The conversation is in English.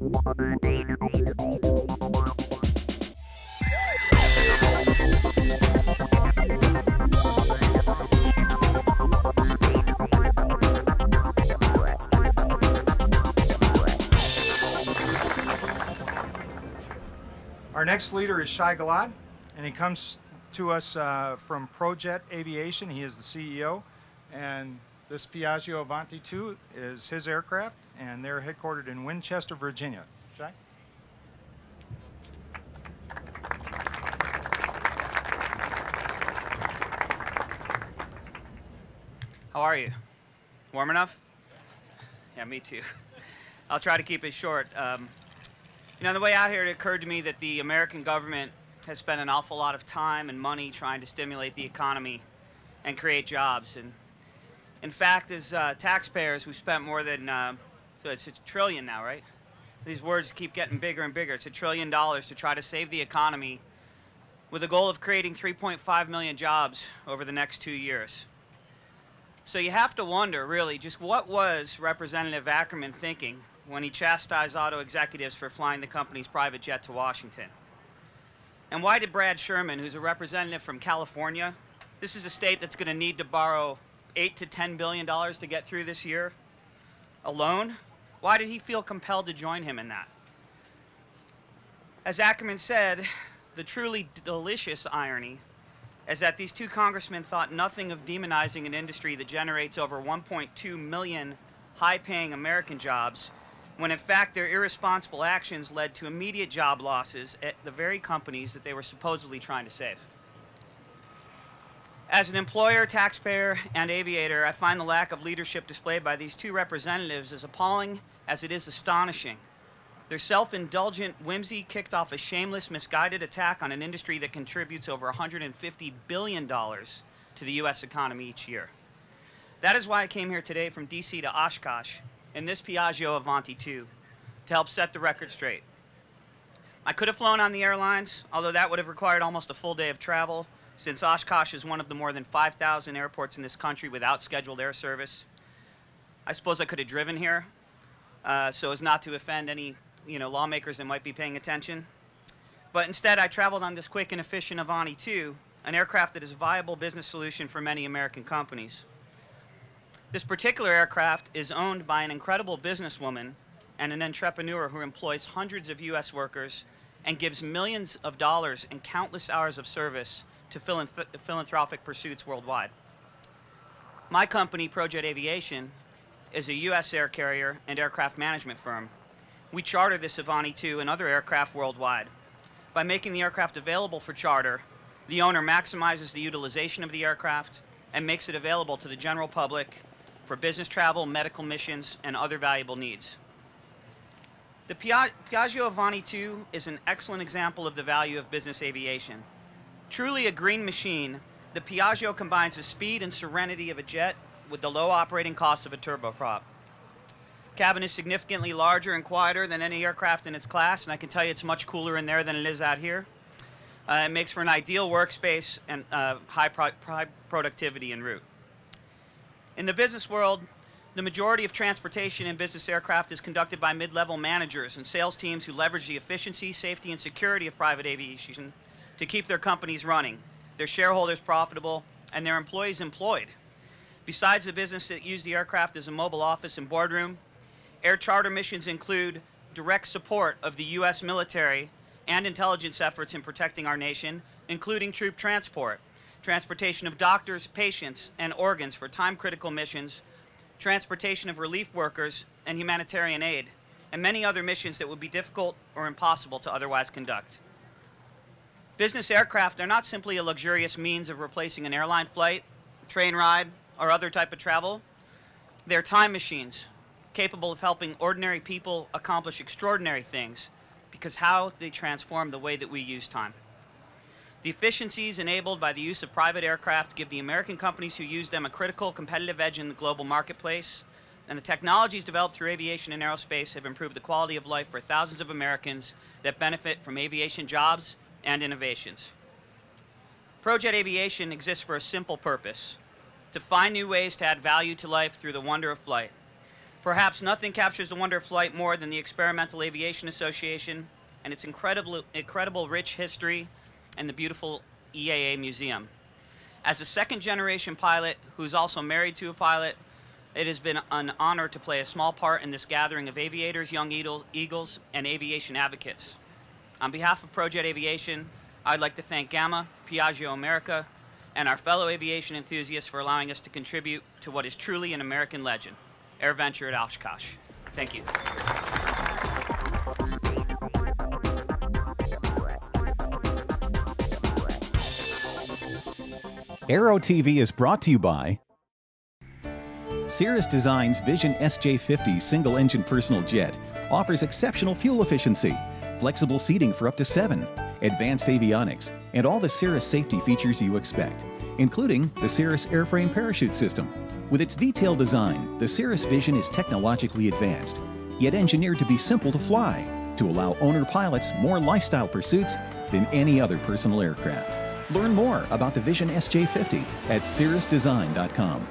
Our next leader is Shye Gilad, and he comes to us from ProJet Aviation. He is the CEO, and this Piaggio Avanti 2 is his aircraft, and they're headquartered in Winchester, Virginia. Shye? How are you? Warm enough? Yeah, me too. I'll try to keep it short. You know, on the way out here, it occurred to me that the American government has spent an awful lot of time and money trying to stimulate the economy and create jobs. And in fact, as taxpayers, we've spent more than, so it's $1 trillion now, right? These words keep getting bigger and bigger. It's $1 trillion to try to save the economy with the goal of creating 3.5 million jobs over the next 2 years. So you have to wonder, really, just what was Representative Ackerman thinking when he chastised auto executives for flying the company's private jet to Washington? And why did Brad Sherman, who's a representative from California, this is a state that's going to need to borrow $8 to $10 billion to get through this year alone, why did he feel compelled to join him in that? As Ackerman said, the truly delicious irony is that these two congressmen thought nothing of demonizing an industry that generates over 1.2 million high-paying American jobs, when in fact their irresponsible actions led to immediate job losses at the very companies that they were supposedly trying to save. As an employer, taxpayer, and aviator, I find the lack of leadership displayed by these two representatives as appalling as it is astonishing. Their self-indulgent whimsy kicked off a shameless, misguided attack on an industry that contributes over $150 billion to the U.S. economy each year. That is why I came here today from D.C. to Oshkosh in this Piaggio Avanti 2 to help set the record straight. I could have flown on the airlines, although that would have required almost a full day of travel, since Oshkosh is one of the more than 5,000 airports in this country without scheduled air service. I suppose I could have driven here so as not to offend any lawmakers that might be paying attention. But instead, I traveled on this quick and efficient Avanti 2, an aircraft that is a viable business solution for many American companies. This particular aircraft is owned by an incredible businesswoman and an entrepreneur who employs hundreds of U.S. workers and gives millions of dollars and countless hours of service to philanthropic pursuits worldwide. My company, ProJet Aviation, is a U.S. air carrier and aircraft management firm. We charter this Avanti 2 and other aircraft worldwide. By making the aircraft available for charter, the owner maximizes the utilization of the aircraft and makes it available to the general public for business travel, medical missions, and other valuable needs. The Piaggio Avanti 2 is an excellent example of the value of business aviation. Truly a green machine, the Piaggio combines the speed and serenity of a jet with the low operating cost of a turboprop. Cabin is significantly larger and quieter than any aircraft in its class, and I can tell you it's much cooler in there than it is out here. It makes for an ideal workspace and high productivity en route. In the business world, the majority of transportation in business aircraft is conducted by mid-level managers and sales teams who leverage the efficiency, safety, and security of private aviation to keep their companies running, their shareholders profitable, and their employees employed. Besides the business that use the aircraft as a mobile office and boardroom, air charter missions include direct support of the U.S. military and intelligence efforts in protecting our nation, including troop transport, transportation of doctors, patients, and organs for time-critical missions, transportation of relief workers and humanitarian aid, and many other missions that would be difficult or impossible to otherwise conduct. Business aircraft are not simply a luxurious means of replacing an airline flight, train ride, or other type of travel. They're time machines capable of helping ordinary people accomplish extraordinary things because how they transform the way that we use time. The efficiencies enabled by the use of private aircraft give the American companies who use them a critical competitive edge in the global marketplace, and the technologies developed through aviation and aerospace have improved the quality of life for thousands of Americans that benefit from aviation jobs and innovations. ProJet Aviation exists for a simple purpose: to find new ways to add value to life through the wonder of flight. Perhaps nothing captures the wonder of flight more than the Experimental Aviation Association and its incredible rich history and the beautiful EAA Museum. As a second-generation pilot who's also married to a pilot, it has been an honor to play a small part in this gathering of aviators, young eagles, and aviation advocates. On behalf of ProJet Aviation, I'd like to thank GAMA, Piaggio America, and our fellow aviation enthusiasts for allowing us to contribute to what is truly an American legend, AirVenture at Oshkosh. Thank you. Aero-TV is brought to you by Cirrus Design's Vision SJ50 single-engine personal jet offers exceptional fuel efficiency, flexible seating for up to 7, advanced avionics, and all the Cirrus safety features you expect, including the Cirrus airframe parachute system. With its V-tail design, the Cirrus Vision is technologically advanced, yet engineered to be simple to fly, to allow owner pilots more lifestyle pursuits than any other personal aircraft. Learn more about the Vision SJ50 at cirrusdesign.com.